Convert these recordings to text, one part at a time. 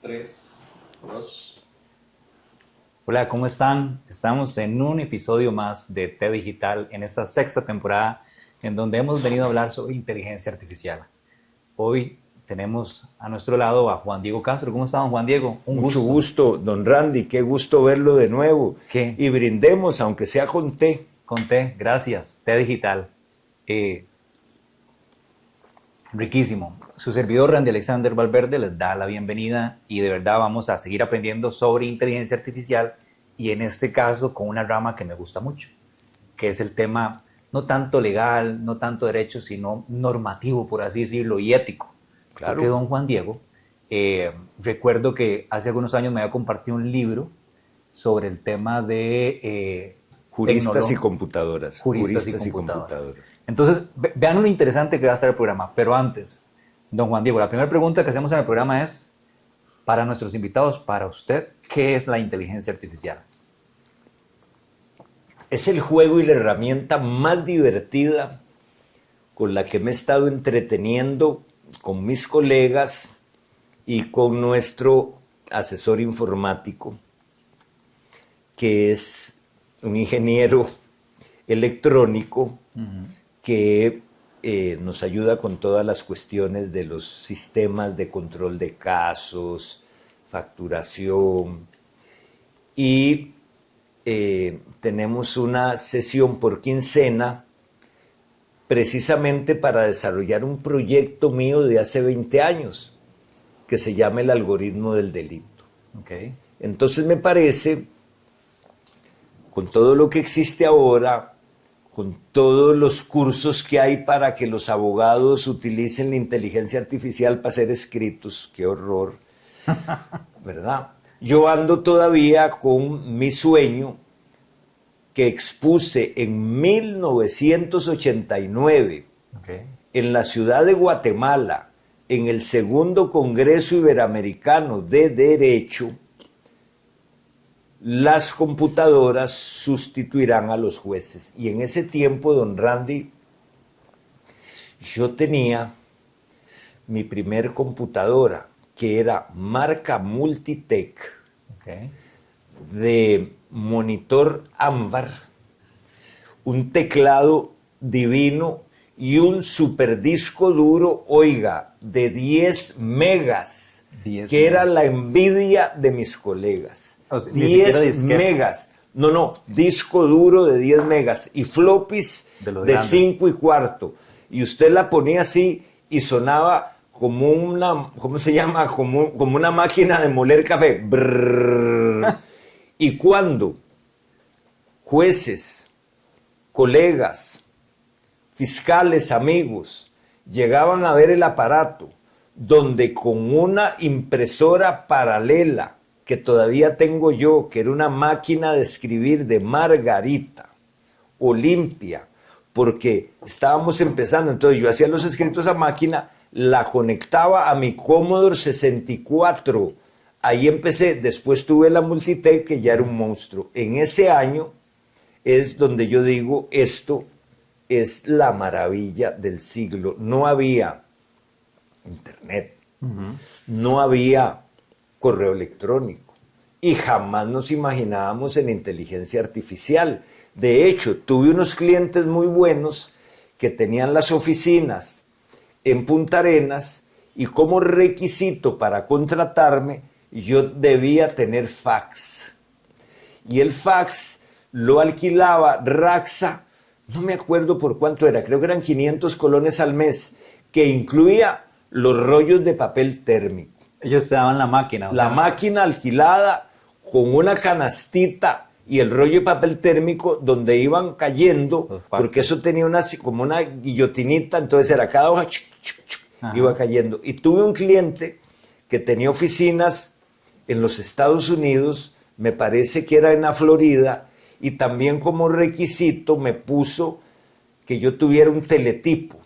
3, 2. Hola, ¿cómo están? Estamos en un episodio más de T Digital en esta sexta temporada en donde hemos venido a hablar sobre inteligencia artificial. Hoy tenemos a nuestro lado a Juan Diego Castro. ¿Cómo está, don Juan Diego? Un Mucho gusto. gusto, don Randy, qué gusto verlo de nuevo. ¿Qué? Y brindemos, aunque sea con té. Con T, gracias. T Digital. Riquísimo. Su servidor Randy Alexander Valverde les da la bienvenida y de verdad vamos a seguir aprendiendo sobre inteligencia artificial y en este caso con una rama que me gusta mucho, que es el tema no tanto legal, no tanto derecho, sino normativo, por así decirlo, y ético. Claro. Porque don Juan Diego, recuerdo que hace algunos años me había compartido un libro sobre el tema de Juristas y computadoras. Juristas y computadoras. Entonces, vean lo interesante que va a estar el programa. Pero antes, don Juan Diego, la primera pregunta que hacemos en el programa es, para nuestros invitados, para usted, ¿qué es la inteligencia artificial? Es el juego y la herramienta más divertida con la que me he estado entreteniendo con mis colegas y con nuestro asesor informático, que es un ingeniero electrónico que nos ayuda con todas las cuestiones de los sistemas de control de casos, facturación, y tenemos una sesión por quincena precisamente para desarrollar un proyecto mío de hace 20 años que se llama el algoritmo del delito. Okay. Entonces me parece, con todo lo que existe ahora, con todos los cursos que hay para que los abogados utilicen la inteligencia artificial para hacer escritos, qué horror, ¿verdad? Yo ando todavía con mi sueño que expuse en 1989 en la ciudad de Guatemala, en el segundo Congreso Iberoamericano de Derecho. Las computadoras sustituirán a los jueces. Y en ese tiempo, don Randy, yo tenía mi primer computadora, que era marca Multitech, de monitor ámbar, un teclado divino y un superdisco duro, oiga, de 10 megas, que era la envidia de mis colegas. O sea, 10 megas. No, disco duro de 10 megas y floppies de 5 y cuarto. Y usted la ponía así y sonaba como una, ¿cómo se llama? Como una máquina de moler café. Brrr. Y cuando jueces, colegas, fiscales, amigos, llegaban a ver el aparato, donde con una impresora paralela, que todavía tengo yo, que era una máquina de escribir de Margarita, Olimpia, porque estábamos empezando, entonces yo hacía los escritos a máquina, la conectaba a mi Commodore 64, ahí empecé, después tuve la Multitech, que ya era un monstruo. En ese año es donde yo digo, esto es la maravilla del siglo. No había internet, no había correo electrónico y jamás nos imaginábamos en inteligencia artificial. De hecho, tuve unos clientes muy buenos que tenían las oficinas en Punta Arenas y como requisito para contratarme yo debía tener fax. Y el fax lo alquilaba Raxa, no me acuerdo por cuánto era, creo que eran 500 colones al mes, que incluía los rollos de papel térmico. Ellos te daban la máquina. La máquina alquilada con una canastita y el rollo de papel térmico donde iban cayendo, porque eso tenía como una guillotinita, entonces era cada hoja, iba cayendo. Y tuve un cliente que tenía oficinas en los Estados Unidos, me parece que era en la Florida, y también como requisito me puso que yo tuviera un teletipo.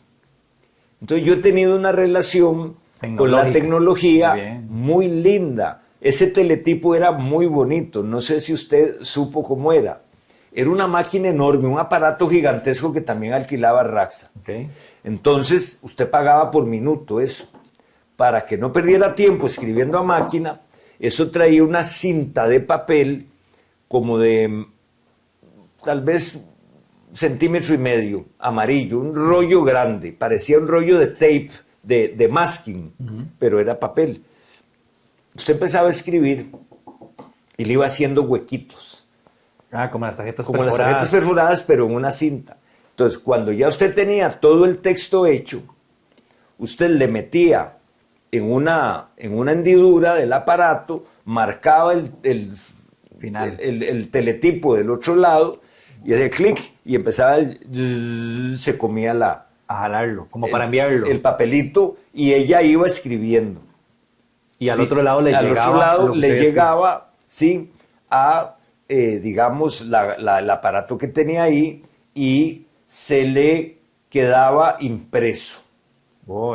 Entonces yo he tenido una relación con la tecnología muy linda. Ese teletipo era muy bonito, no sé si usted supo cómo era. Era una máquina enorme, un aparato gigantesco que también alquilaba Raxa. Entonces usted pagaba por minuto eso. para que no perdiera tiempo escribiendo a máquina, eso traía una cinta de papel como de tal vez 1,5 cm, amarillo, un rollo grande, parecía un rollo de tape, de masking, pero era papel. Usted empezaba a escribir y le iba haciendo huequitos. Como las tarjetas Como perforadas. las tarjetas perforadas, pero en una cinta. Entonces, cuando ya usted tenía todo el texto hecho, usted le metía en una hendidura del aparato, marcaba el Final. el teletipo del otro lado y hacía clic y empezaba se comía A jalarlo, como para enviarlo. el papelito y ella iba escribiendo. Y al otro lado le Al llegaba. otro lado lo que le usted llegaba, sí, a, digamos, el aparato que tenía ahí y se le quedaba impreso.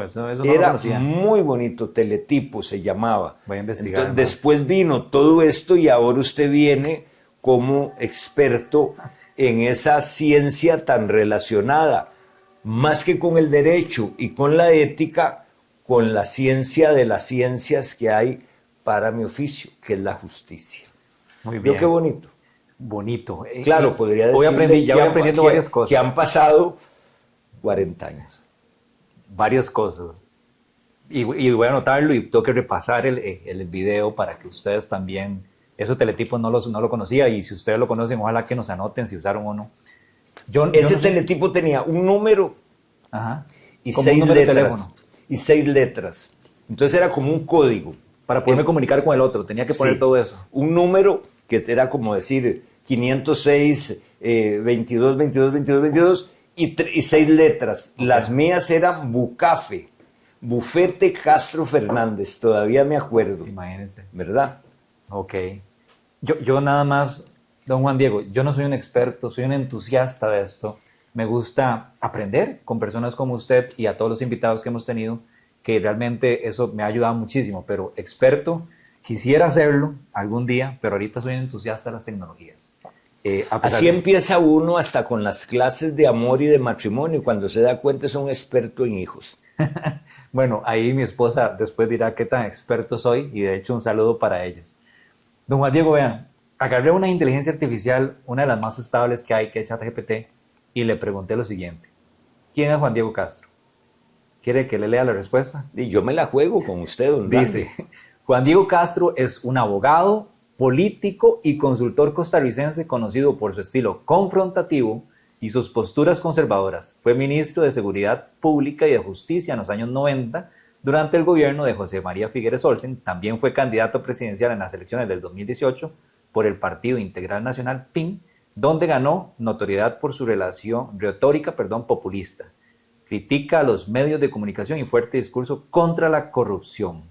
Eso no lo Era conocía. muy bonito, teletipo se llamaba. Voy a investigar Entonces, más. después vino todo esto y ahora usted viene como experto en esa ciencia tan relacionada, más que con el derecho y con la ética, con la ciencia de las ciencias que hay para mi oficio, que es la justicia. Muy ¿Vio bien. qué bonito? Bonito. Claro, podría decir ya voy aprendiendo varias cosas. que han pasado 40 años. Varias cosas. Y voy a anotarlo y tengo que repasar el video para que ustedes también, esos teletipos no lo conocía y si ustedes lo conocen, ojalá que nos anoten si usaron o no. Ese no sé- teletipo tenía un número Ajá. y Como un 6 número de letras. teléfono. Y 6 letras. Entonces era como un código. Para poderme comunicar con el otro, tenía que poner Sí. todo eso. Un número que era como decir 506, 22, 22, 22, 22 y 6 letras. Ok. Las mías eran Bucafe, Bufete Castro Fernández, todavía me acuerdo, Imagínense. ¿verdad? Ok. Yo nada más, don Juan Diego, yo no soy un experto, soy un entusiasta de esto. Me gusta aprender con personas como usted y a todos los invitados que hemos tenido, que realmente eso me ha ayudado muchísimo, pero experto, quisiera hacerlo algún día, pero ahorita soy un entusiasta de las tecnologías. A pesar Así de- empieza uno hasta con las clases de amor y de matrimonio. Cuando se da cuenta es un experto en hijos. Bueno, ahí mi esposa después dirá qué tan experto soy y de hecho un saludo para ellos. Don Juan Diego, vean, agarré una inteligencia artificial, una de las más estables que hay, que es ChatGPT, y le pregunté lo siguiente. ¿Quién es Juan Diego Castro? ¿Quiere que le lea la respuesta? Y yo me la juego con usted, don Randy. Dice, Juan Diego Castro es un abogado, político y consultor costarricense conocido por su estilo confrontativo y sus posturas conservadoras. Fue ministro de Seguridad Pública y de Justicia en los años 90 durante el gobierno de José María Figueres Olsen. También fue candidato presidencial en las elecciones del 2018 por el Partido Integral Nacional PIN, donde ganó notoriedad por su retórica populista. Critica a los medios de comunicación y fuerte discurso contra la corrupción.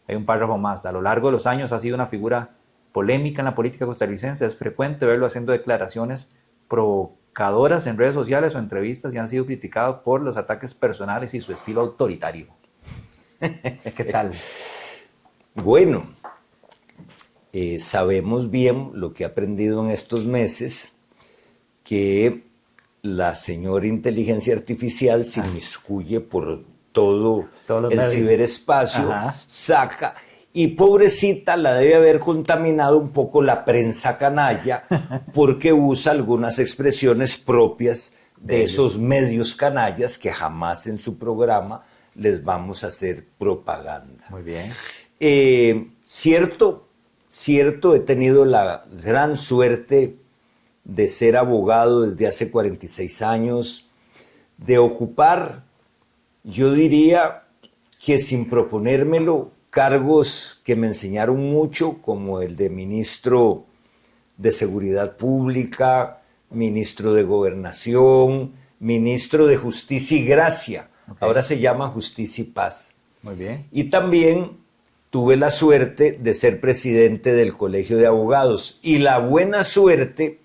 Hay un párrafo más. A lo largo de los años ha sido una figura polémica en la política costarricense. Es frecuente verlo haciendo declaraciones provocadoras en redes sociales o entrevistas y han sido criticados por los ataques personales y su estilo autoritario. ¿Qué tal? Bueno, sabemos bien lo que he aprendido en estos meses, que la señora inteligencia artificial se inmiscuye por todo Todos los el medios. ciberespacio, Ajá. saca, y pobrecita la debe haber contaminado un poco la prensa canalla, porque usa algunas expresiones propias de De ellos. esos medios canallas que jamás en su programa les vamos a hacer propaganda. Muy bien. Cierto, he tenido la gran suerte de ser abogado desde hace 46 años, de ocupar, yo diría que sin proponérmelo, cargos que me enseñaron mucho, como el de ministro de Seguridad Pública, ministro de Gobernación, ministro de Justicia y Gracia. Ok. Ahora se llama Justicia y Paz. Muy bien. Y también tuve la suerte de ser presidente del Colegio de Abogados y la buena suerte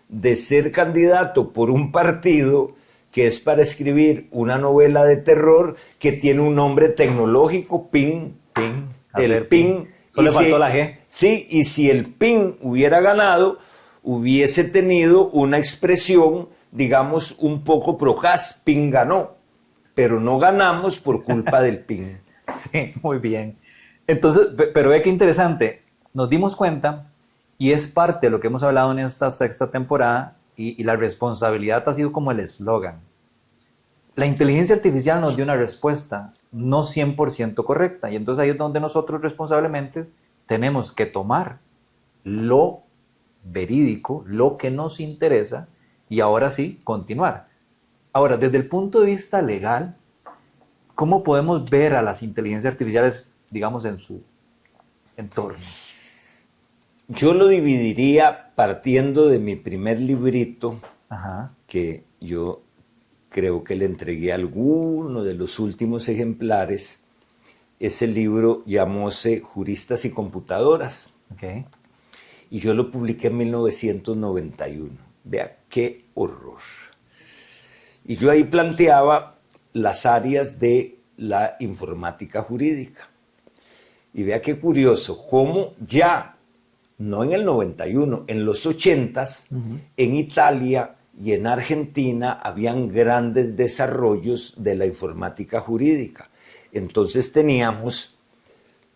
de ser candidato por un partido que es para escribir una novela de terror que tiene un nombre tecnológico, PIN, PIN. el hacer PIN. Solo Y le faltó la G. Sí, y si el PIN hubiera ganado, hubiese tenido una expresión, digamos, un poco procaz, PIN ganó, pero no ganamos por culpa del PIN. Sí, muy bien. Entonces, pero ve qué interesante. Nos dimos cuenta, y es parte de lo que hemos hablado en esta sexta temporada, y la responsabilidad ha sido como el eslogan. La inteligencia artificial nos dio una respuesta no 100% correcta, y entonces ahí es donde nosotros responsablemente tenemos que tomar lo verídico, lo que nos interesa, y ahora sí, continuar. Ahora, desde el punto de vista legal, ¿cómo podemos ver a las inteligencias artificiales, digamos, en su entorno? Yo lo dividiría partiendo de mi primer librito, Ajá. que yo creo que le entregué alguno de los últimos ejemplares. Ese libro llamóse Juristas y Computadoras. Okay. Y yo lo publiqué en 1991. Vea qué horror. Y yo ahí planteaba las áreas de la informática jurídica. Y vea qué curioso, cómo ya, no en el 91, en los 80s, en Italia y en Argentina habían grandes desarrollos de la informática jurídica. Entonces teníamos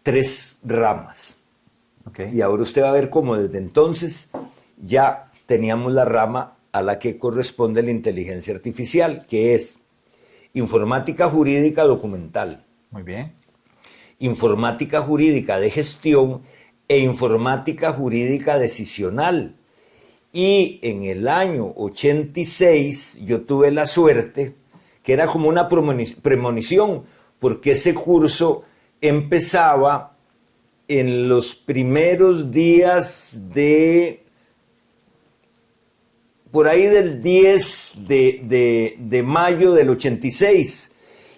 3 ramas. Okay. Y ahora usted va a ver cómo desde entonces ya teníamos la rama a la que corresponde la inteligencia artificial, que es informática jurídica documental, Muy bien. informática jurídica de gestión e informática jurídica decisional. Y en el año 86 yo tuve la suerte, que era como una premonición, porque ese curso empezaba en los primeros días de, por ahí del 10 de mayo del 86.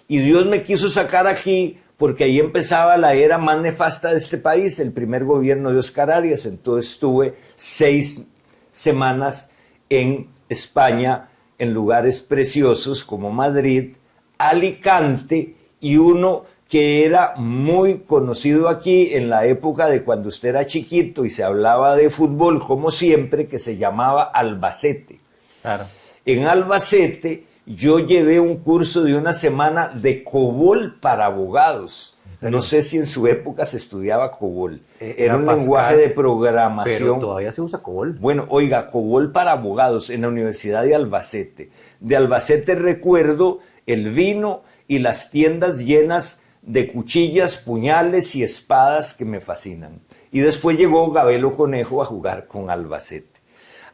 Y Dios me quiso sacar aquí porque ahí empezaba la era más nefasta de este país, el primer gobierno de Óscar Arias. Entonces estuve 6 semanas en España, en lugares preciosos como Madrid, Alicante y uno que era muy conocido aquí en la época de cuando usted era chiquito y se hablaba de fútbol, como siempre, que se llamaba Albacete. Claro. En Albacete yo llevé un curso de una semana de COBOL para abogados. No sé si en su época se estudiaba COBOL. Era un Pascal, lenguaje de programación. Pero todavía se usa COBOL. Bueno, oiga, COBOL para abogados en la Universidad de Albacete. De Albacete recuerdo el vino y las tiendas llenas de cuchillas, puñales y espadas que me fascinan. Y después llegó Gabelo Conejo a jugar con Albacete.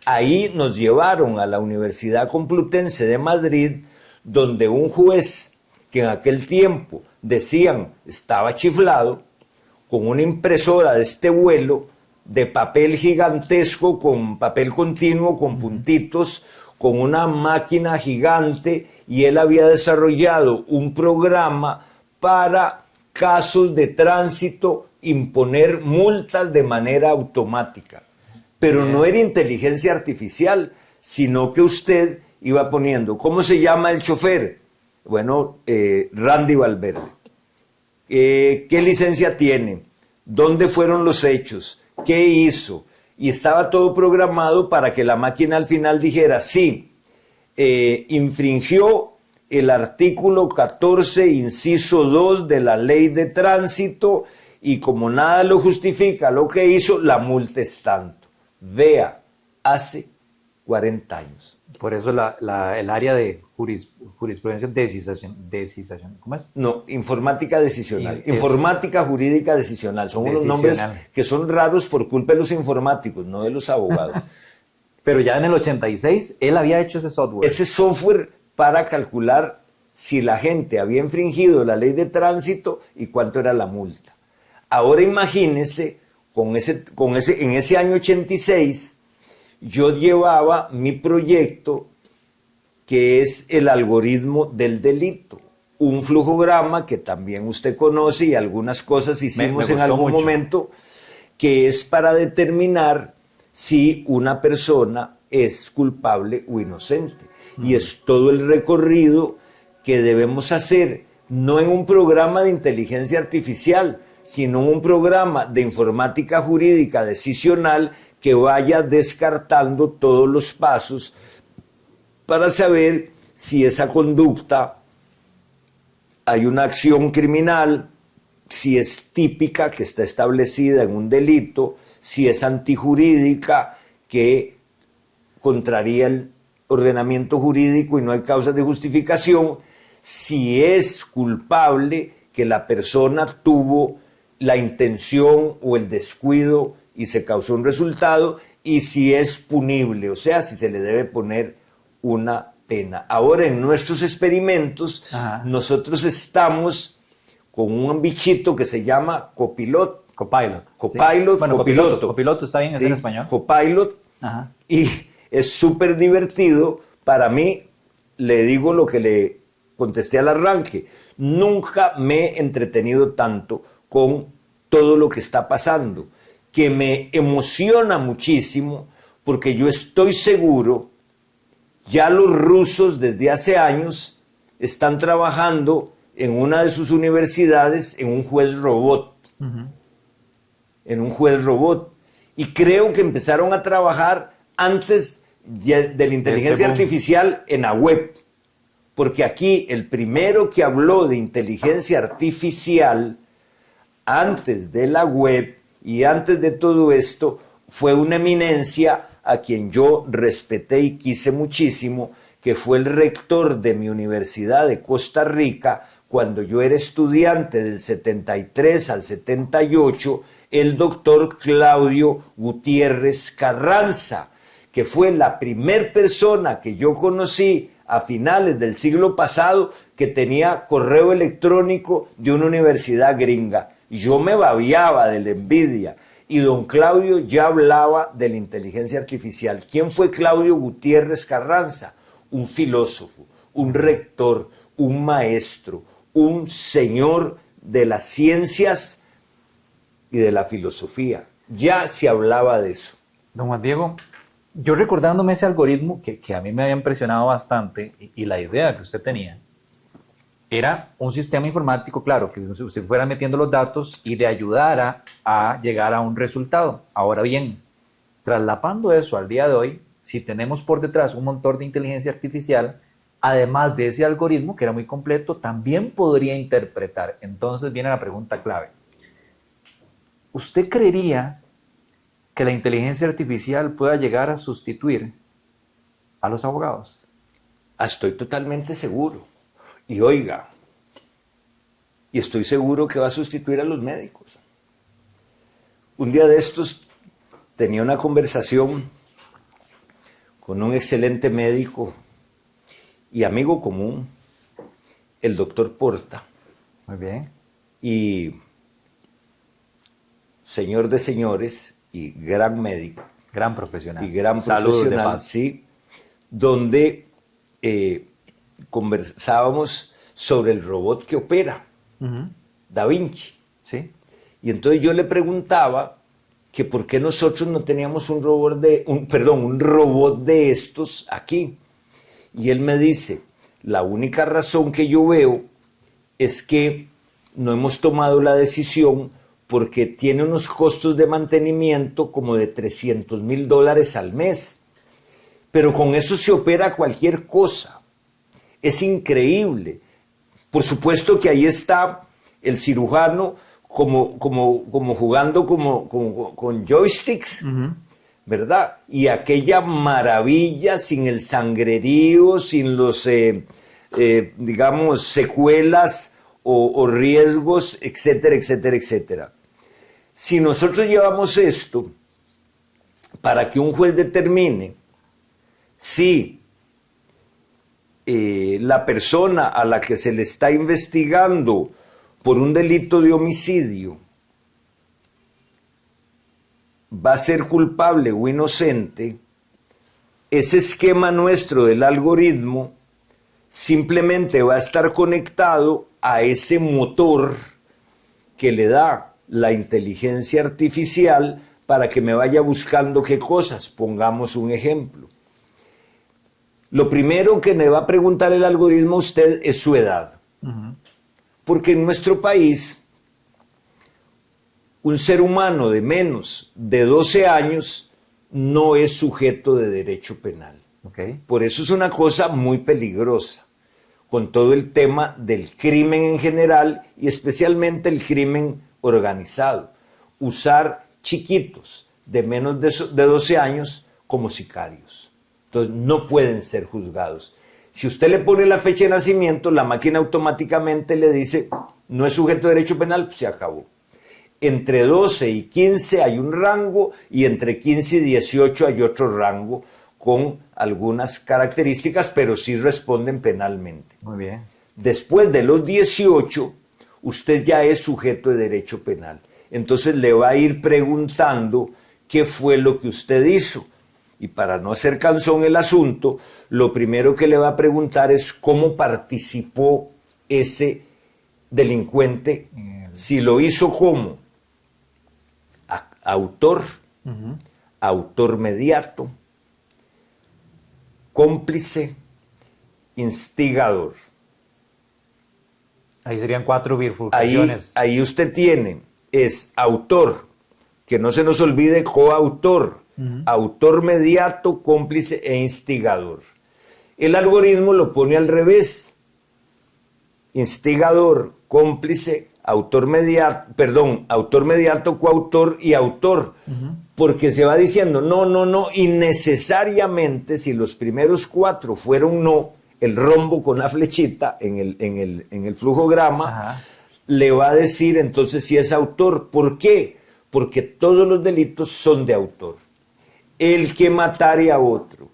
Ahí nos llevaron a la Universidad Complutense de Madrid, donde un juez que en aquel tiempo decían estaba chiflado, con una impresora de este vuelo, de papel gigantesco, con papel continuo, con puntitos, con una máquina gigante, y él había desarrollado un programa para casos de tránsito, imponer multas de manera automática. Pero no era inteligencia artificial, sino que usted iba poniendo, ¿cómo se llama el chofer? Bueno, Randy Valverde. ¿Qué licencia tiene? ¿Dónde fueron los hechos? ¿Qué hizo? Y estaba todo programado para que la máquina al final dijera, sí, infringió el artículo 14, inciso 2 de la ley de tránsito, y como nada lo justifica lo que hizo, la multa es tanto. Vea, hace 40 años. Por eso el área de jurisprudencia decisación, ¿cómo es? No, informática decisional. Y informática jurídica decisional. Son unos nombres que son raros por culpa de los informáticos, no de los abogados. Pero ya en el 86 él había hecho ese software. Ese software para calcular si la gente había infringido la ley de tránsito y cuánto era la multa. Ahora imagínense, en ese año 86, yo llevaba mi proyecto, que es el algoritmo del delito, un flujograma que también usted conoce y algunas cosas hicimos en algún momento, que es para determinar si una persona es culpable o inocente. Y es todo el recorrido que debemos hacer, no en un programa de inteligencia artificial, sino en un programa de informática jurídica decisional que vaya descartando todos los pasos para saber si esa conducta hay una acción criminal, si es típica, que está establecida en un delito, si es antijurídica, que contraría el ordenamiento jurídico y no hay causas de justificación, si es culpable, que la persona tuvo la intención o el descuido y se causó un resultado, y si es punible, o sea, si se le debe poner una pena. Ahora, en nuestros experimentos, nosotros estamos con un bichito que se llama copilot. Copilot. Copilot, Sí. Bueno, copiloto. Copiloto está bien, es en español. Copilot. Ajá. Y es súper divertido. Para mí, le digo lo que le contesté al arranque. Nunca me he entretenido tanto con todo lo que está pasando, que me emociona muchísimo, porque yo estoy seguro, ya los rusos desde hace años están trabajando en una de sus universidades en un juez robot. En un juez robot. Y creo que empezaron a trabajar antes de la inteligencia artificial en la web. Porque aquí el primero que habló de inteligencia artificial antes de la web y antes de todo esto fue una eminencia a quien yo respeté y quise muchísimo, que fue el rector de mi universidad de Costa Rica cuando yo era estudiante del 73 al 78, el doctor Claudio Gutiérrez Carranza, que fue la primer persona que yo conocí a finales del siglo pasado que tenía correo electrónico de una universidad gringa. Yo me babiaba de la envidia. Y don Claudio ya hablaba de la inteligencia artificial. ¿Quién fue Claudio Gutiérrez Carranza? Un filósofo, un rector, un maestro, un señor de las ciencias y de la filosofía. Ya se hablaba de eso. Don Juan Diego, yo recordándome ese algoritmo que a mí me había impresionado bastante y la idea que usted tenía, era un sistema informático, claro, que usted fuera metiendo los datos y le ayudara a llegar a un resultado. Ahora bien, traslapando eso al día de hoy, si tenemos por detrás un motor de inteligencia artificial, además de ese algoritmo, que era muy completo, también podría interpretar. Entonces viene la pregunta clave. ¿Usted creería que la inteligencia artificial pueda llegar a sustituir a los abogados? Estoy totalmente seguro. Y oiga, y estoy seguro que va a sustituir a los médicos. Un día de estos tenía una conversación con un excelente médico y amigo común, el doctor Porta. Muy bien. Y señor de señores y gran médico. Gran profesional. Y gran Salud, profesional, de paz. sí, donde conversábamos sobre el robot que opera, Da Vinci. Sí. Y entonces yo le preguntaba que por qué nosotros no teníamos un robot de estos aquí. Y él me dice, la única razón que yo veo es que no hemos tomado la decisión porque tiene unos costos de mantenimiento como de $300,000 al mes. Pero con eso se opera cualquier cosa. Es increíble. Por supuesto que ahí está el cirujano como jugando con joysticks, ¿verdad? Y aquella maravilla sin el sangrerío, sin los, digamos, secuelas o riesgos, etcétera, etcétera, etcétera. Si nosotros llevamos esto para que un juez determine si la persona a la que se le está investigando por un delito de homicidio va a ser culpable o inocente, ese esquema nuestro del algoritmo simplemente va a estar conectado a ese motor que le da la inteligencia artificial para que me vaya buscando qué cosas. Pongamos un ejemplo. Lo primero que me va a preguntar el algoritmo a usted es su edad. Porque en nuestro país, un ser humano de menos de 12 años no es sujeto de derecho penal. Okay. Por eso es una cosa muy peligrosa. con todo el tema del crimen en general y especialmente el crimen organizado. Usar chiquitos de menos de 12 años como sicarios. Entonces no pueden ser juzgados. Si usted le pone la fecha de nacimiento, la máquina automáticamente le dice, no es sujeto de derecho penal, pues se acabó. Entre 12 y 15 hay un rango y entre 15 y 18 hay otro rango con algunas características, pero sí responden penalmente. Muy bien. Después de los 18, usted ya es sujeto de derecho penal. Entonces le va a ir preguntando qué fue lo que usted hizo. Y para no hacer cansón el asunto, lo primero que le va a preguntar es cómo participó ese delincuente, si lo hizo como autor, autor mediato, cómplice, instigador. Ahí serían 4 bifurcaciones. Ahí usted tiene, es autor, que no se nos olvide, coautor, autor mediato, cómplice e instigador. El algoritmo lo pone al revés. Instigador, cómplice, autor mediato, coautor y autor. Porque se va diciendo, no, y necesariamente si los primeros 4 fueron no, el rombo con la flechita en el flujograma, le va a decir entonces si es autor. ¿Por qué? Porque todos los delitos son de autor. El que matare a otro,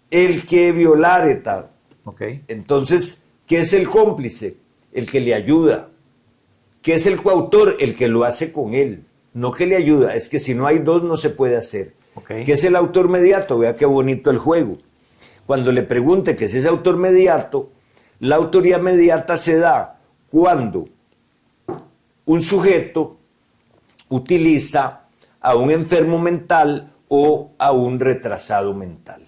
el que violare tal. Okay. Entonces, ¿qué es el cómplice? El que le ayuda. ¿Qué es el coautor? El que lo hace con él. No que le ayuda, es que si no hay dos no se puede hacer. Okay. ¿Qué es el autor mediato? Vea qué bonito el juego. Cuando le pregunte qué es ese autor mediato, la autoría mediata se da cuando un sujeto utiliza a un enfermo mental o a un retrasado mental.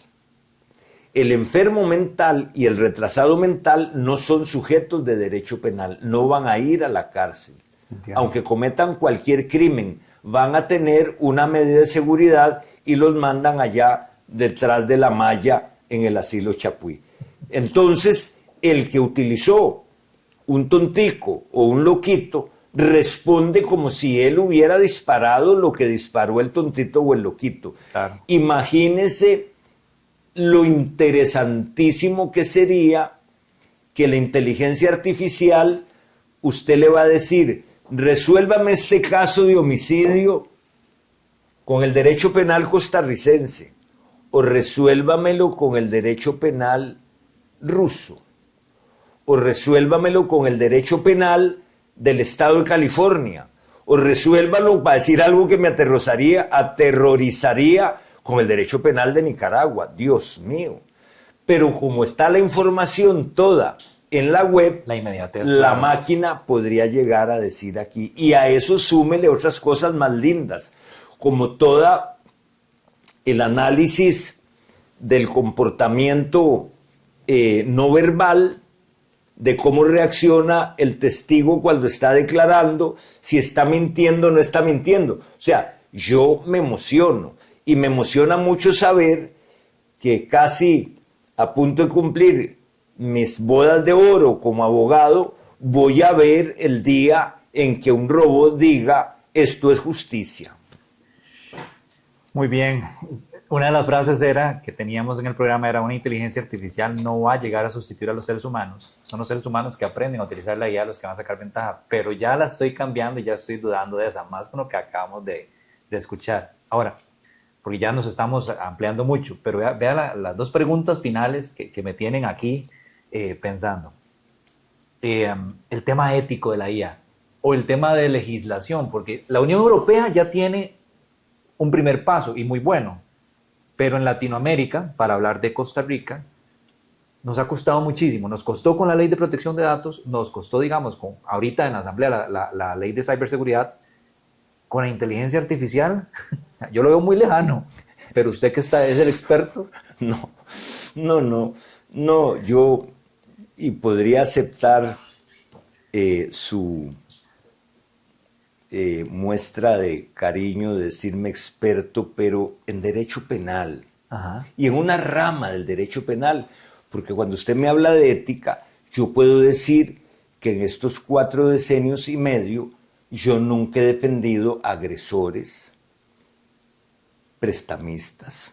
El enfermo mental y el retrasado mental no son sujetos de derecho penal, no van a ir a la cárcel. Entiendo. Aunque cometan cualquier crimen, van a tener una medida de seguridad y los mandan allá detrás de la malla en el asilo Chapuí. Entonces, el que utilizó un tontico o un loquito responde como si él hubiera disparado lo que disparó el tontito o el loquito. Claro. Imagínese lo interesantísimo que sería que la inteligencia artificial, usted le va a decir, resuélvame este caso de homicidio con el derecho penal costarricense o resuélvamelo con el derecho penal ruso o resuélvamelo con el derecho penal del estado de California o resuélvalo, para decir algo que me aterrorizaría con el derecho penal de Nicaragua. Dios mío. Pero como está la información toda en la web, la inmediatez, la máquina podría llegar a decir aquí. Y a eso súmele otras cosas más lindas, como toda el análisis del comportamiento no verbal, de cómo reacciona el testigo cuando está declarando, si está mintiendo o no está mintiendo. O sea, yo me emociono. Y me emociona mucho saber que casi a punto de cumplir mis bodas de oro como abogado, voy a ver el día en que un robot diga, esto es justicia. Muy bien. Una de las frases que teníamos en el programa era: una inteligencia artificial no va a llegar a sustituir a los seres humanos. Son los seres humanos que aprenden a utilizar la IA los que van a sacar ventaja. Pero ya la estoy cambiando y ya estoy dudando de esa, más con lo que acabamos de escuchar. Ahora, porque ya nos estamos ampliando mucho, pero vea las dos preguntas finales que me tienen aquí pensando. El tema ético de la IA o el tema de legislación, porque la Unión Europea ya tiene un primer paso y muy bueno, pero en Latinoamérica, para hablar de Costa Rica, nos ha costado muchísimo. Nos costó con la ley de protección de datos, nos costó, digamos, ahorita en la Asamblea la ley de ciberseguridad. Con la inteligencia artificial, yo lo veo muy lejano, pero usted que es el experto. No, yo podría aceptar su muestra de cariño de decirme experto, pero en derecho penal. Ajá. Y en una rama del derecho penal, porque cuando usted me habla de ética, yo puedo decir que en estos 4 decenios y medio yo nunca he defendido agresores, prestamistas,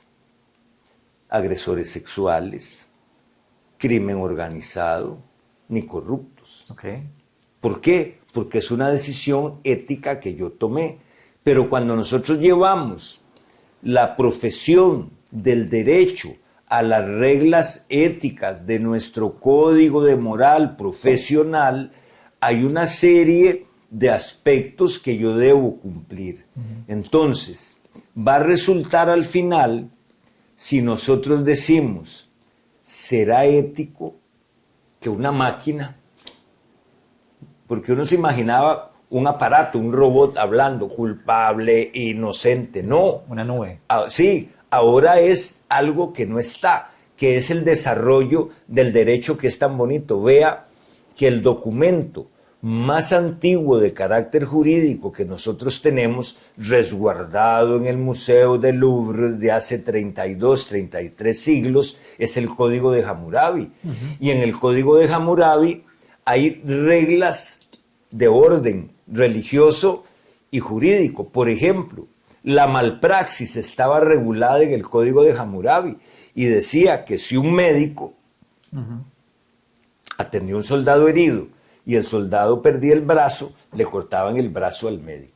agresores sexuales, crimen organizado, ni corruptos. Okay. ¿Por qué? Porque es una decisión ética que yo tomé. Pero cuando nosotros llevamos la profesión del derecho a las reglas éticas de nuestro código de moral profesional, hay una serie de aspectos que yo debo cumplir. Entonces, va a resultar al final, si nosotros decimos, ¿será ético que una máquina? Porque uno se imaginaba un aparato, un robot hablando, culpable, inocente. No. Una nube. Sí, ahora es algo que no está, que es el desarrollo del derecho que es tan bonito. Vea que el documento más antiguo de carácter jurídico que nosotros tenemos, resguardado en el Museo del Louvre de hace 32, 33 siglos, es el Código de Hammurabi. Y en el Código de Hammurabi hay reglas de orden religioso y jurídico. Por ejemplo, la malpraxis estaba regulada en el Código de Hammurabi y decía que si un médico atendía a un soldado herido y el soldado perdía el brazo, le cortaban el brazo al médico.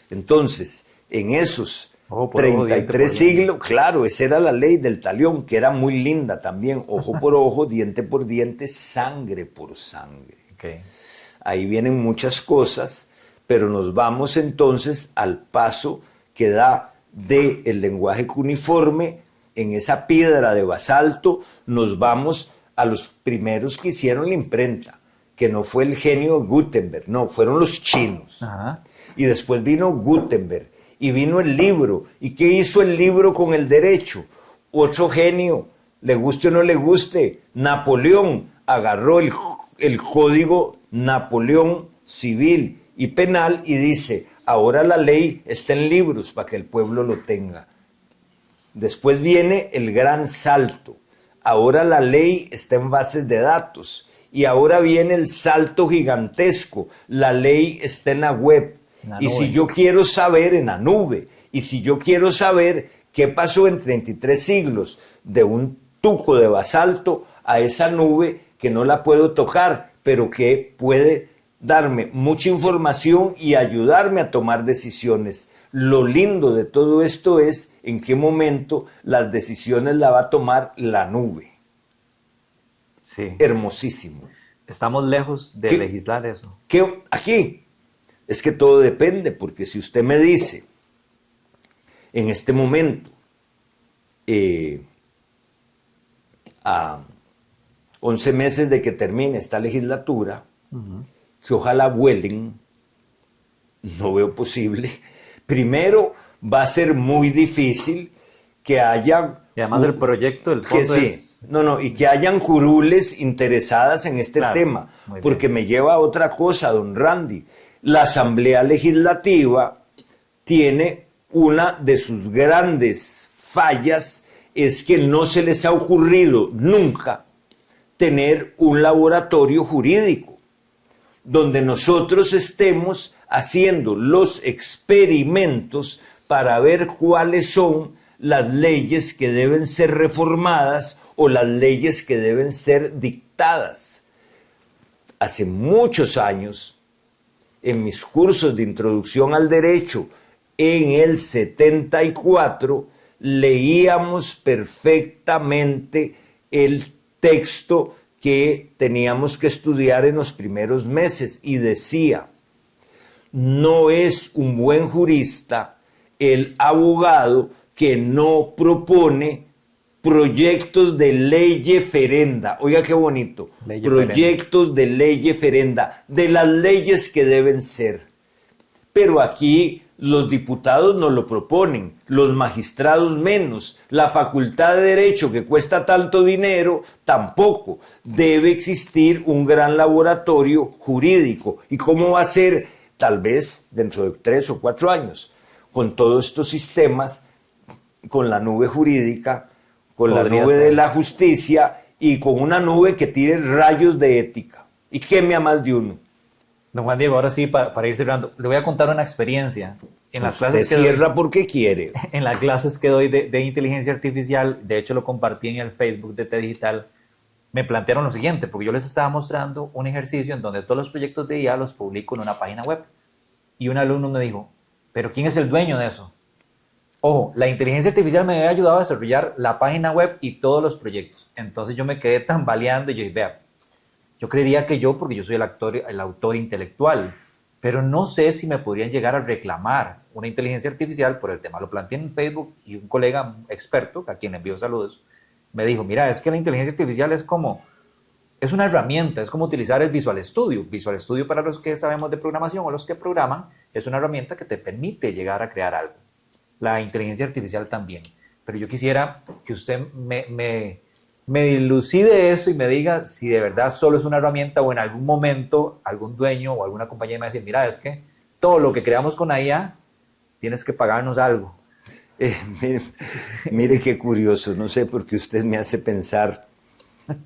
Entonces, en esos 33 siglos, claro, esa era la ley del talión, que era muy linda también, ojo por ojo, diente por diente, sangre por sangre. Okay. Ahí vienen muchas cosas, pero nos vamos entonces al paso que da del lenguaje cuneiforme, en esa piedra de basalto, nos vamos a los primeros que hicieron la imprenta, que no fue el genio Gutenberg, no, fueron los chinos. Ajá. Y después vino Gutenberg, y vino el libro. ¿Y qué hizo el libro con el derecho? Otro genio, le guste o no le guste, Napoleón agarró el código Napoleón civil y penal y dice, ahora la ley está en libros para que el pueblo lo tenga. Después viene el gran salto. Ahora la ley está en bases de datos. Y ahora viene el salto gigantesco. La ley está en la web. Y si yo quiero saber, en la nube. Y si yo quiero saber qué pasó en 33 siglos de un tuco de basalto a esa nube que no la puedo tocar, pero que puede darme mucha información y ayudarme a tomar decisiones. Lo lindo de todo esto es en qué momento las decisiones las va a tomar la nube. Sí. Hermosísimo. Estamos lejos de legislar eso. ¿Qué? Aquí es que todo depende, porque si usted me dice en este momento a 11 meses de que termine esta legislatura, que ojalá vuelen, no veo posible. Primero, va a ser muy difícil que haya... Y además el proyecto del fondo es... y que hayan curules interesadas en este tema, porque me lleva a otra cosa, don Randy. La Asamblea Legislativa tiene una de sus grandes fallas, es que no se les ha ocurrido nunca tener un laboratorio jurídico donde nosotros estemos haciendo los experimentos para ver cuáles son las leyes que deben ser reformadas o las leyes que deben ser dictadas. Hace muchos años, en mis cursos de introducción al derecho, en el 74, leíamos perfectamente el texto que teníamos que estudiar en los primeros meses y decía, no es un buen jurista el abogado que no propone proyectos de ley ferenda. Oiga qué bonito, proyectos de ley ferenda, de las leyes que deben ser. Pero aquí los diputados no lo proponen, los magistrados menos, la facultad de Derecho que cuesta tanto dinero tampoco. Debe existir un gran laboratorio jurídico. ¿Y cómo va a ser? Tal vez dentro de 3 o 4 años, con todos estos sistemas, con la nube jurídica, con la nube de la justicia y con una nube que tire rayos de ética y queme a más de uno. Don Juan Diego, ahora sí, para ir cerrando, le voy a contar una experiencia. En las Usted clases que cierra doy, porque quiere. en las clases que doy de inteligencia artificial, de hecho lo compartí en el Facebook de T Digital, me plantearon lo siguiente, porque yo les estaba mostrando un ejercicio en donde todos los proyectos de IA los publico en una página web. Y un alumno me dijo, ¿pero quién es el dueño de eso? Ojo, la inteligencia artificial me había ayudado a desarrollar la página web y todos los proyectos. Entonces yo me quedé tambaleando y yo dije, vea, yo creería que yo, porque yo soy el autor intelectual, pero no sé si me podrían llegar a reclamar una inteligencia artificial por el tema. Lo planteé en Facebook y un colega experto, a quien envío saludos, me dijo, mira, es que la inteligencia artificial es una herramienta, es como utilizar el Visual Studio. Visual Studio, para los que sabemos de programación o los que programan, es una herramienta que te permite llegar a crear algo. La inteligencia artificial también. Pero yo quisiera que usted me dilucide eso y me diga si de verdad solo es una herramienta o en algún momento algún dueño o alguna compañía me va a decir, mira, es que todo lo que creamos con IA tienes que pagarnos algo. Mire qué curioso, no sé por qué usted me hace pensar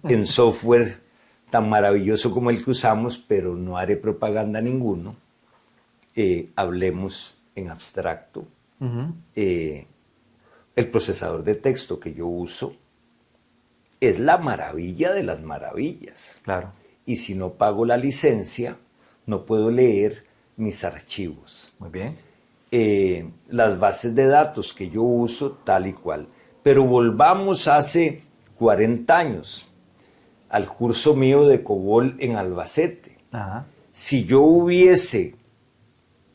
en software tan maravilloso como el que usamos, pero no haré propaganda ninguno. Hablemos en abstracto. El procesador de texto que yo uso es la maravilla de las maravillas. Claro. Y si no pago la licencia, no puedo leer mis archivos. Muy bien. Las bases de datos que yo uso, tal y cual. Pero volvamos hace 40 años al curso mío de COBOL en Albacete. Ajá. Si yo hubiese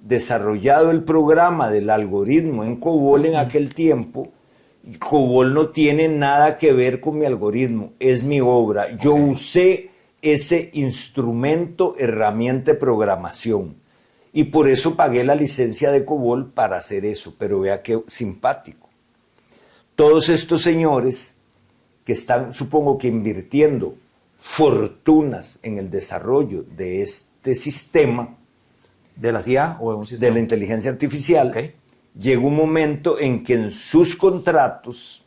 desarrollado el programa del algoritmo en COBOL en aquel tiempo, COBOL no tiene nada que ver con mi algoritmo, es mi obra. Yo usé ese instrumento, herramienta de programación, y por eso pagué la licencia de COBOL para hacer eso. Pero vea qué simpático. Todos estos señores que están, supongo que invirtiendo fortunas en el desarrollo de este sistema, ¿De la CIA o de un sistema? de la inteligencia artificial, Okay. llega un momento en que en sus contratos,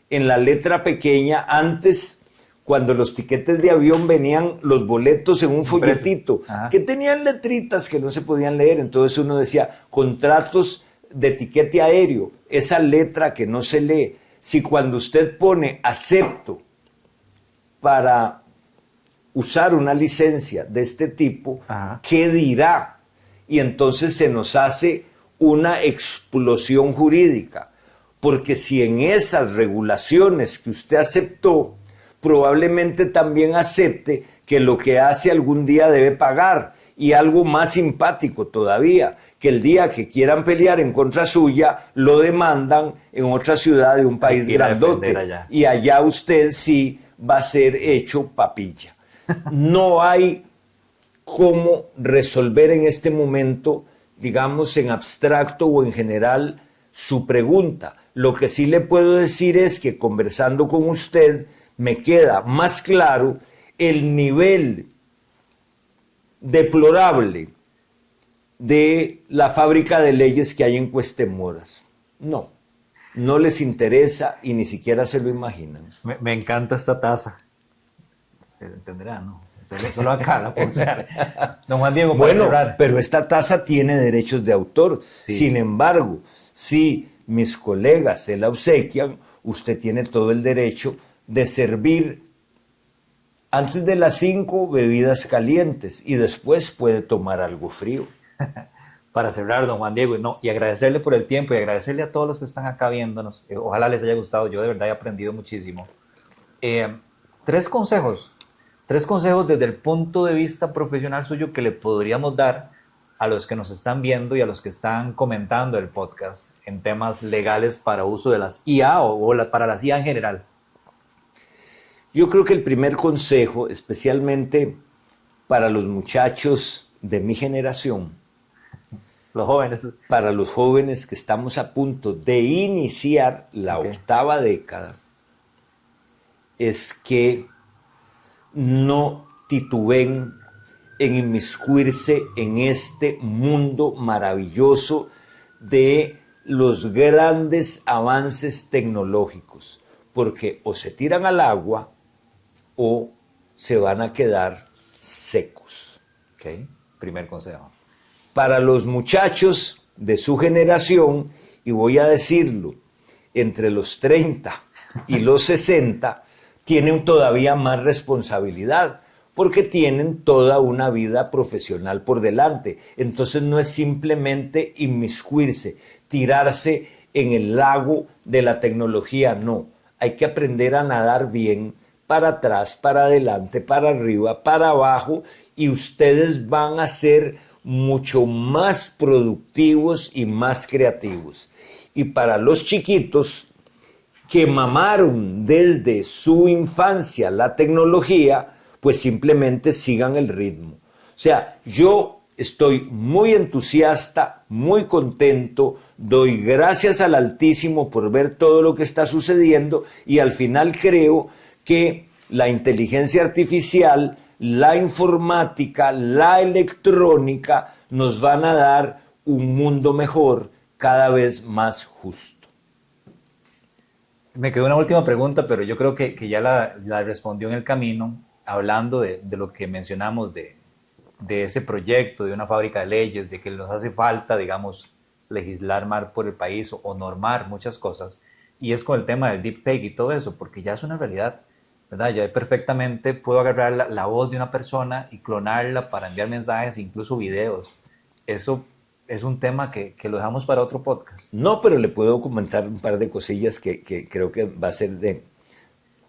en la letra pequeña, antes, cuando los tiquetes de avión venían los boletos en un folletito, que tenían letritas que no se podían leer, entonces uno decía, contratos de tiquete aéreo, esa letra que no se lee. Si cuando usted pone acepto para usar una licencia de este tipo, ¿qué dirá? Y entonces se nos hace una explosión jurídica, porque si en esas regulaciones que usted aceptó, probablemente también acepte que lo que hace algún día debe pagar, y algo más simpático todavía, que el día que quieran pelear en contra suya, lo demandan en otra ciudad de un país grandote, y allá usted sí va a ser hecho papilla. No hay cómo resolver en este momento, digamos en abstracto o en general, su pregunta. Lo que sí le puedo decir es que conversando con usted me queda más claro el nivel deplorable de la fábrica de leyes que hay en Cuestemoras. No les interesa y ni siquiera se lo imaginan. Me encanta esta taza. Se entenderá, ¿no? Solo acá la puedo usar. Don Juan Diego, para cerrar. Pero esta taza tiene derechos de autor. Sí. Sin embargo, si mis colegas se la obsequian, usted tiene todo el derecho de servir antes de las 5 bebidas calientes y después puede tomar algo frío. Para cerrar, don Juan Diego, y agradecerle por el tiempo y agradecerle a todos los que están acá viéndonos. Ojalá les haya gustado, yo de verdad he aprendido muchísimo. 3 consejos desde el punto de vista profesional suyo que le podríamos dar a los que nos están viendo y a los que están comentando el podcast en temas legales para uso de las IA para las IA en general. Yo creo que el primer consejo, especialmente para los muchachos de mi generación, los jóvenes, para los jóvenes que estamos a punto de iniciar la octava década, es que no titubeen en inmiscuirse en este mundo maravilloso de los grandes avances tecnológicos, porque o se tiran al agua o se van a quedar secos. Ok, primer consejo. Para los muchachos de su generación, y voy a decirlo, entre los 30 y los 60, tienen todavía más responsabilidad, porque tienen toda una vida profesional por delante. Entonces no es simplemente inmiscuirse, tirarse en el lago de la tecnología, no. Hay que aprender a nadar bien, para atrás, para adelante, para arriba, para abajo, y ustedes van a ser mucho más productivos y más creativos. Y para los chiquitos que mamaron desde su infancia la tecnología, pues simplemente sigan el ritmo. O sea, yo estoy muy entusiasta, muy contento, doy gracias al Altísimo por ver todo lo que está sucediendo y al final creo que la inteligencia artificial, la informática, la electrónica nos van a dar un mundo mejor, cada vez más justo. Me quedó una última pregunta, pero yo creo que ya la respondió en el camino, hablando de lo que mencionamos de ese proyecto, de una fábrica de leyes, de que nos hace falta, digamos, legislar más por el país o normar muchas cosas, y es con el tema del deepfake y todo eso, porque ya es una realidad, ¿verdad? Ya perfectamente puedo agarrar la voz de una persona y clonarla para enviar mensajes, incluso videos. Eso es un tema que lo dejamos para otro podcast. No, pero le puedo comentar un par de cosillas que creo que va a ser de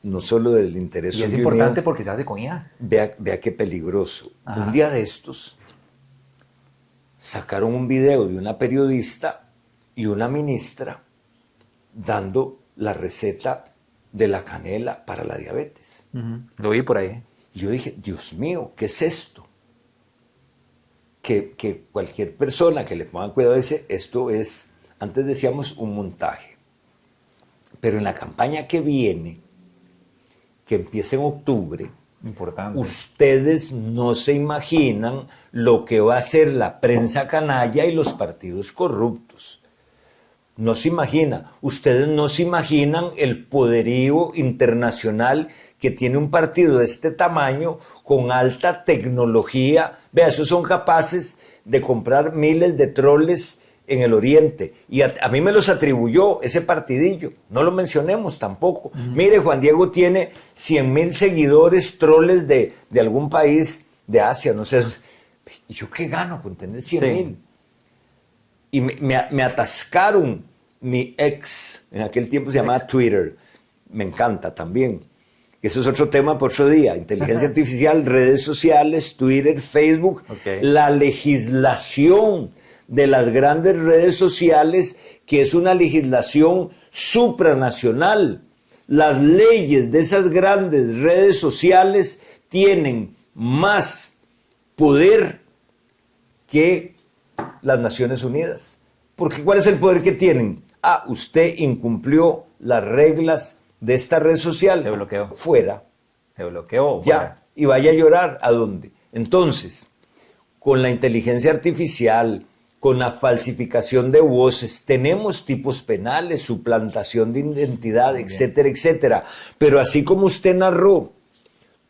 no solo del interés y es suyo importante mío. porque se hace con IA. Vea qué peligroso. Ajá. Un día de estos sacaron un video de una periodista y una ministra dando la receta de la canela para la diabetes. Lo vi por ahí. Y yo dije, Dios mío, ¿qué es esto? Que cualquier persona que le ponga cuidado dice, esto es, antes decíamos un montaje. Pero en la campaña que viene, que empieza en octubre, Importante. ustedes no se imaginan lo que va a hacer la prensa canalla y los partidos corruptos. No se imagina. Ustedes no se imaginan el poderío internacional que tiene un partido de este tamaño con alta tecnología. Vea, esos son capaces de comprar miles de troles en el Oriente. Y a mí me los atribuyó ese partidillo. No lo mencionemos tampoco. Mire, Juan Diego tiene 100,000 seguidores troles de algún país de Asia, no sé. ¿Y yo qué gano con tener 100,000? Sí. Y me atascaron mi ex, en aquel tiempo se llamaba Twitter. Me encanta también. Eso es otro tema por otro día. Inteligencia artificial, redes sociales, Twitter, Facebook, la legislación de las grandes redes sociales, que es una legislación supranacional. Las leyes de esas grandes redes sociales tienen más poder que las Naciones Unidas. Porque ¿cuál es el poder que tienen? Ah, usted incumplió las reglas de esta red social. Te bloqueó. Fuera. Te bloqueó. Ya. Fuera. Y vaya a llorar. ¿A dónde? Entonces, con la inteligencia artificial, con la falsificación de voces, tenemos tipos penales, suplantación de identidad, etcétera, etcétera. Pero así como usted narró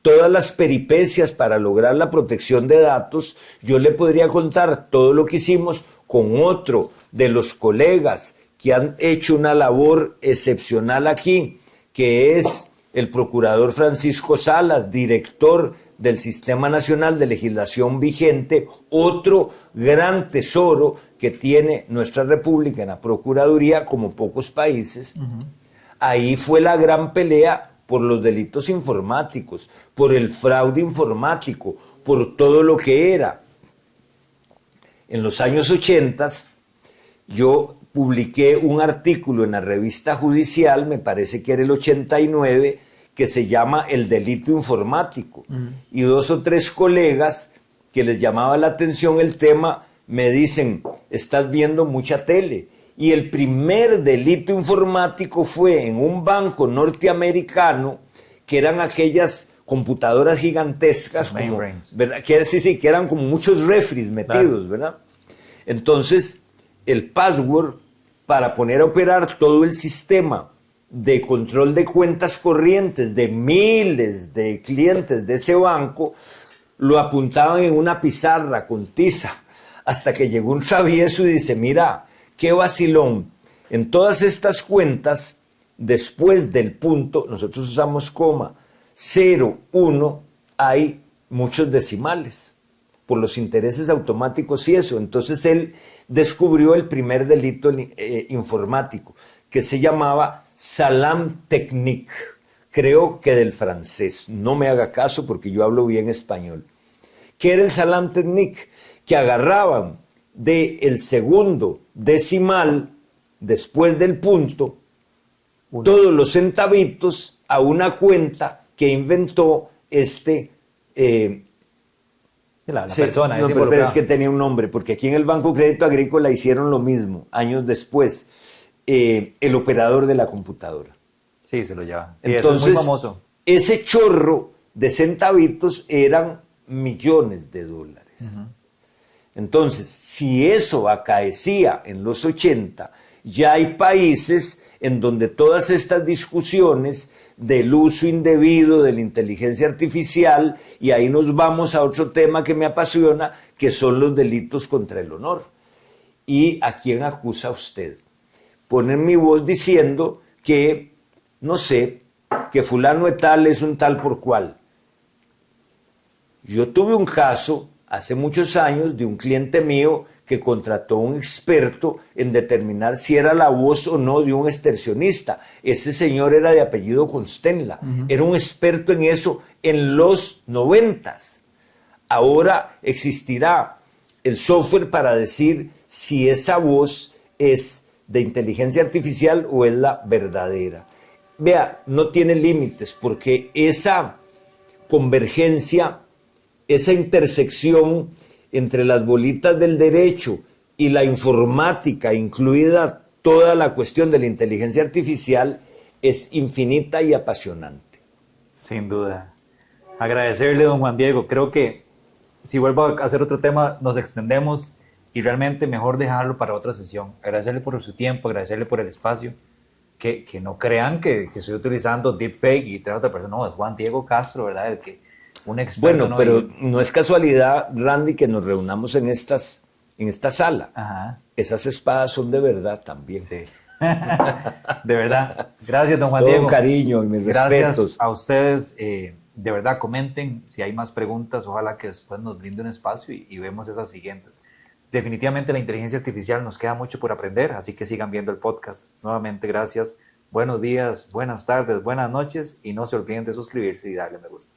todas las peripecias para lograr la protección de datos, yo le podría contar todo lo que hicimos con otro de los colegas que han hecho una labor excepcional aquí, que es el procurador Francisco Salas, director del Sistema Nacional de Legislación Vigente, otro gran tesoro que tiene nuestra República en la Procuraduría, como pocos países. Ahí fue la gran pelea por los delitos informáticos, por el fraude informático, por todo lo que era. En los años 80, yo publiqué un artículo en la revista judicial, me parece que era el 89, que se llama El delito informático. Y 2 o 3 colegas que les llamaba la atención el tema me dicen, estás viendo mucha tele. Y el primer delito informático fue en un banco norteamericano, que eran aquellas computadoras gigantescas, como, ¿verdad? Que eran como muchos refris metidos, claro. ¿Verdad? Entonces, el password para poner a operar todo el sistema de control de cuentas corrientes de miles de clientes de ese banco, lo apuntaban en una pizarra con tiza, hasta que llegó un travieso y dice, mira, qué vacilón, en todas estas cuentas, después del punto, nosotros usamos coma, 0, 1, hay muchos decimales, por los intereses automáticos y eso. Entonces él descubrió el primer delito informático, que se llamaba Salam Technique, creo que del francés, no me haga caso porque yo hablo bien español. ¿Qué era el Salam Technique? Que agarraban del segundo decimal, después del punto, todos los centavitos a una cuenta que inventó la persona. No, pero es que tenía un nombre, porque aquí en el Banco Crédito Agrícola hicieron lo mismo, años después, el operador de la computadora. Sí, se lo lleva. Sí, entonces, eso es muy famoso. Ese chorro de centavitos eran millones de dólares. Entonces, si eso acaecía en los 80, ya hay países en donde todas estas discusiones del uso indebido de la inteligencia artificial, y ahí nos vamos a otro tema que me apasiona, que son los delitos contra el honor. ¿Y a quién acusa usted? Ponen mi voz diciendo que, no sé, que fulano de tal es un tal por cual. Yo tuve un caso hace muchos años de un cliente mío que contrató a un experto en determinar si era la voz o no de un extorsionista. Ese señor era de apellido Constenla, era un experto en eso en los 90s. Ahora existirá el software para decir si esa voz es de inteligencia artificial o es la verdadera. Vea, no tiene límites, porque esa convergencia, esa intersección entre las bolitas del derecho y la informática, incluida toda la cuestión de la inteligencia artificial, es infinita y apasionante. Sin duda. Agradecerle, don Juan Diego. Creo que si vuelvo a hacer otro tema, nos extendemos y realmente mejor dejarlo para otra sesión. Agradecerle por su tiempo, agradecerle por el espacio. Que no crean que estoy utilizando deepfake y trae a otra persona. No, es Juan Diego Castro, ¿verdad? El que un experto. Bueno, pero no es casualidad, Randy, que nos reunamos en esta sala. Ajá. Esas espadas son de verdad también. Sí. De verdad. Gracias, don Juan Todo Diego. cariño y mis Gracias respetos. a ustedes. De verdad, comenten si hay más preguntas. Ojalá que después nos brinde un espacio y vemos esas siguientes. Definitivamente la inteligencia artificial nos queda mucho por aprender, así que sigan viendo el podcast. Nuevamente, gracias. Buenos días, buenas tardes, buenas noches y no se olviden de suscribirse y darle me gusta.